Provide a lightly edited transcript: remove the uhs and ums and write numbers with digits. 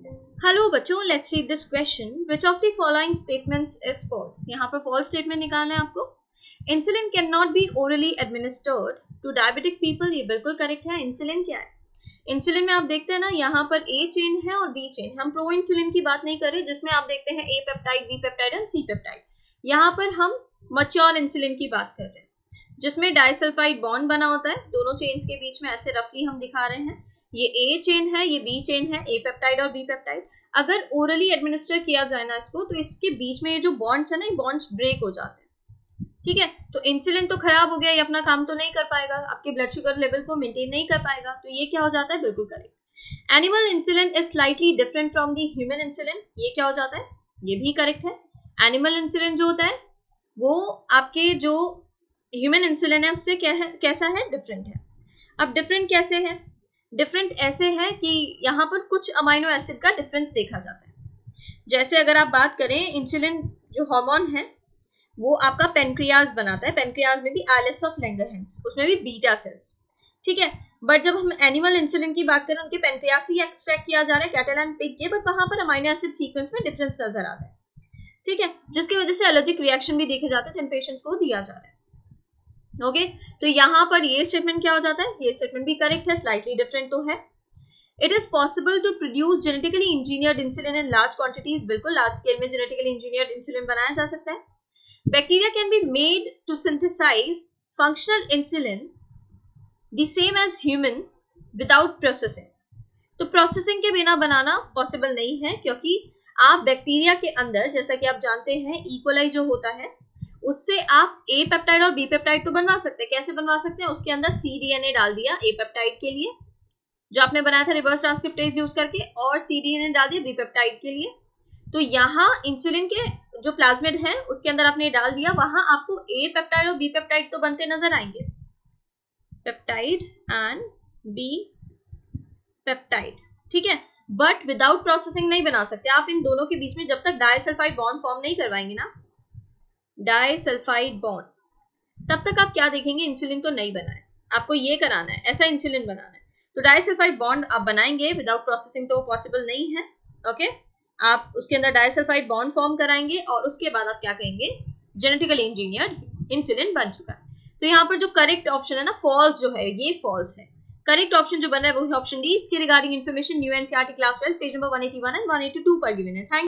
Hello बच्चों, let's read this question. Which of the following statements is false? यहाँ पर false statement निकालना है आपको. Insulin can not be orally administered to diabetic people. ये बिल्कुल करेक्ट है. इंसुलिन क्या है? इंसुलिन में आप देखते हैं ना, यहाँ पर ए चेन है और बी चेन. हम प्रो इंसुलिन की बात नहीं कर रहे, जिसमें आप देखते हैं A peptide, B peptide and C peptide. यहाँ पर हम मैच्योर इंसुलिन की बात कर रहे हैं, जिसमें डाइसल्फाइड बॉन्ड बना होता है दोनों चेन्स के बीच में. ऐसे रफली हम दिखा रहे हैं. ये ए चेन है, ये बी चेन है, ए पेप्टाइड और बी पेप्टाइड. अगर ओरली एडमिनिस्टर किया जाए ना इसको, तो इसके बीच में ये जो बॉन्ड्स है ना, ये बॉन्ड्स ब्रेक हो जाते हैं. ठीक है, तो इंसुलिन तो खराब हो गया, ये अपना काम तो नहीं कर पाएगा, आपके ब्लड शुगर लेवल को मेंटेन नहीं कर पाएगा. तो ये क्या हो जाता है? बिल्कुल correct. Animal insulin is slightly different from the human insulin. ये क्या हो जाता है? ये भी करेक्ट है. एनिमल इंसुलिन जो होता है वो आपके जो ह्यूमन इंसुलिन है उससे क्या है, कैसा है? डिफरेंट है. अब डिफरेंट कैसे है? डिफरेंट ऐसे है कि यहाँ पर कुछ अमाइनो एसिड का डिफरेंस देखा जाता है. जैसे अगर आप बात करें, इंसुलिन जो हार्मोन है वो आपका पेनक्रियाज बनाता है. पेनक्रियाज में भी आइलेट्स ऑफ लैंगरहैंस, उसमें भी बीटा सेल्स. ठीक है, बट जब हम एनिमल इंसुलिन की बात करें, उनके पेनक्रियाज से एक्सट्रैक्ट किया जा रहा है, कैटल एंड पिग के, बट वहां पर अमाइनो एसिड सीक्वेंस में डिफरेंस नजर आता है. ठीक है, जिसकी वजह से एलर्जिक रिएक्शन भी देखे जाते हैं जिन पेशेंट्स को दिया जा रहा है. ओके, तो यहाँ पर ये स्टेटमेंट क्या हो जाता है? ये स्टेटमेंट भी करेक्ट है. स्लाइटली डिफरेंट तो है. It is possible to produce genetically engineered insulin in large quantities. बिल्कुल, लार्ज स्केल में जेनेटिकली इंजीनियर्ड इंसुलिन बनाया जा सकता है. Bacteria can be made to synthesise functional insulin the same as human without processing. तो processing के बिना बनाना possible नहीं है, क्योंकि आप बैक्टीरिया के अंदर, जैसा कि आप जानते हैं, इकोलाई जो होता है उससे आप ए पेप्टाइड और बी पेप्टाइड तो बनवा सकते हैं. कैसे बनवा सकते हैं? उसके अंदर cDNA डाल दिया ए पेप्टाइड के लिए, जो आपने बनाया था रिवर्स ट्रांसक्रिप्टेज यूज करके, और cDNA डाल दिया बी पेप्टाइड के लिए. तो यहाँ इंसुलिन के जो प्लाज्मिड है उसके अंदर आपने डाल दिया, वहां आपको ए पेप्टाइड और बी पेप्टाइड तो बनते नजर आएंगे, पेप्टाइड एंड बी पेप्टाइड. ठीक है, बट विदाउट प्रोसेसिंग नहीं बना सकते आप इन दोनों के बीच में. जब तक डाइसल्फाइड बॉन्ड फॉर्म नहीं करवाएंगे ना, डाइसल्फाइड बॉन्ड, तब तक आप क्या देखेंगे? इंसुलिन तो नहीं बना है. आपको ये कराना है, ऐसा इंसुलिन बनाना है. तो डाइसल्फाइड बॉन्ड आप बनाएंगे विदाउट प्रोसेसिंग तो पॉसिबल नहीं है. ओके, आप उसके अंदर डाइसल्फाइड बॉन्ड फॉर्म कराएंगे और उसके बाद आप क्या कहेंगे? जेनेटिकली इंजीनियर्ड इंसुलिन बन चुका है. तो यहाँ पर जो करेक्ट ऑप्शन है ना, फॉल्स जो है, ये फॉल्स है. करेक्ट ऑप्शन जो बन रहा है वो है ऑप्शन डी. इसके regarding information new NCERT class 12 page number 181 and 182 पर गिवन है. थैंक